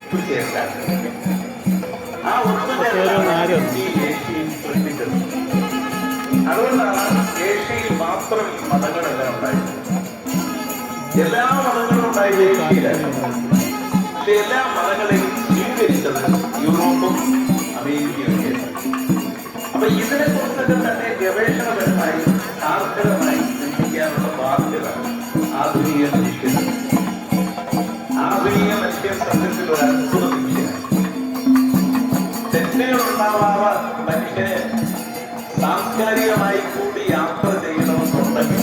ആ ഒത്തുചേരലാണ് ഈ ഏഷ്യയിൽ സൃഷ്ടിച്ചത്. അതുകൊണ്ടാണ് ഏഷ്യയിൽ മാത്രം ഈ മതങ്ങളെല്ലാം ഉണ്ടായത്. എല്ലാ മതങ്ങളും ഉണ്ടായത് ഏഷ്യയിലായിരുന്നു. പക്ഷെ എല്ലാ മതങ്ങളെയും സ്വീകരിച്ചത് യൂറോപ്പും അമേരിക്കയും. അപ്പൊ ഇതിനെ കുറിച്ചൊക്കെ തന്നെ ഗവേഷണപരമായി സാർത്ഥകമായി ചിന്തിക്കാനുള്ള ബാധ്യത ആധുനിക മനുഷ്യൻ സത്യത്തിൽ ഒരു അത്ഭുത മനുഷ്യനാണ്. തെറ്റുകൾ ഉണ്ടാവാൻ മനുഷ്യന് സാംസ്കാരികമായി കൂടി യാത്ര ചെയ്യണമെന്നുണ്ടെങ്കിൽ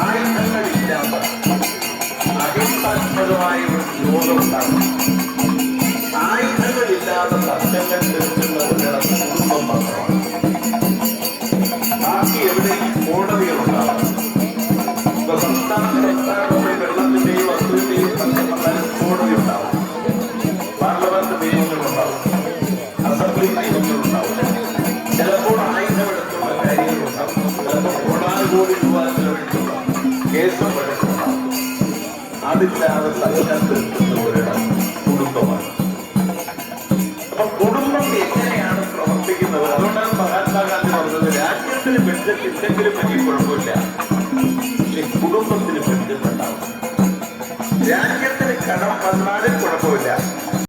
ആയുധങ്ങളില്ലാത്ത അഹിംസാത്മകമായ ഒരു ലോകം ഉണ്ടാകും. ആയുധങ്ങളില്ലാതെ സത്യങ്ങൾ തീർക്കുന്ന ഒരിടം കുടുംബം മാത്രമാണ്. ബാക്കി എവിടെയും കോടതികളുണ്ടാകും. ഇപ്പൊ സംസ്ഥാനത്തെ വെള്ളത്തിന്റെയും വസ്തുവിന്റെയും സത്യം വന്നാലും കോടതി ഉണ്ടാവും. പാർലമെന്റ് നിയമങ്ങളുണ്ടാവും. അസംബ്ലി നിയമങ്ങളുണ്ടാവും. ചിലപ്പോൾ ആയുധമെടുത്തുള്ള കാര്യങ്ങളുണ്ടാവും. ചിലപ്പോൾ കോടാനുകോടി രൂപ ചെലവഴിച്ചുള്ള കേസും വഴക്കുണ്ടാവും. അതില്ലാതെ സത്യം തീർക്കുന്ന ഒരിടം കുടുംബമാണ്. അപ്പൊ കുടുംബം എങ്ങനെയാണ് പ്രവർത്തിക്കുന്നത്? അതുകൊണ്ടാണ് മഹാത്മാഗാന്ധി പറഞ്ഞത്, രാജ്യത്തിന് ബഡ്ജറ്റ് ഇല്ലെങ്കിലും വലിയ കുഴപ്പമില്ല, പക്ഷെ കുടുംബത്തിന് ബഡ്ജറ്റ് ഉണ്ടാവും. രാജ്യത്തിന് കടം വന്നാലും കുഴപ്പമില്ല,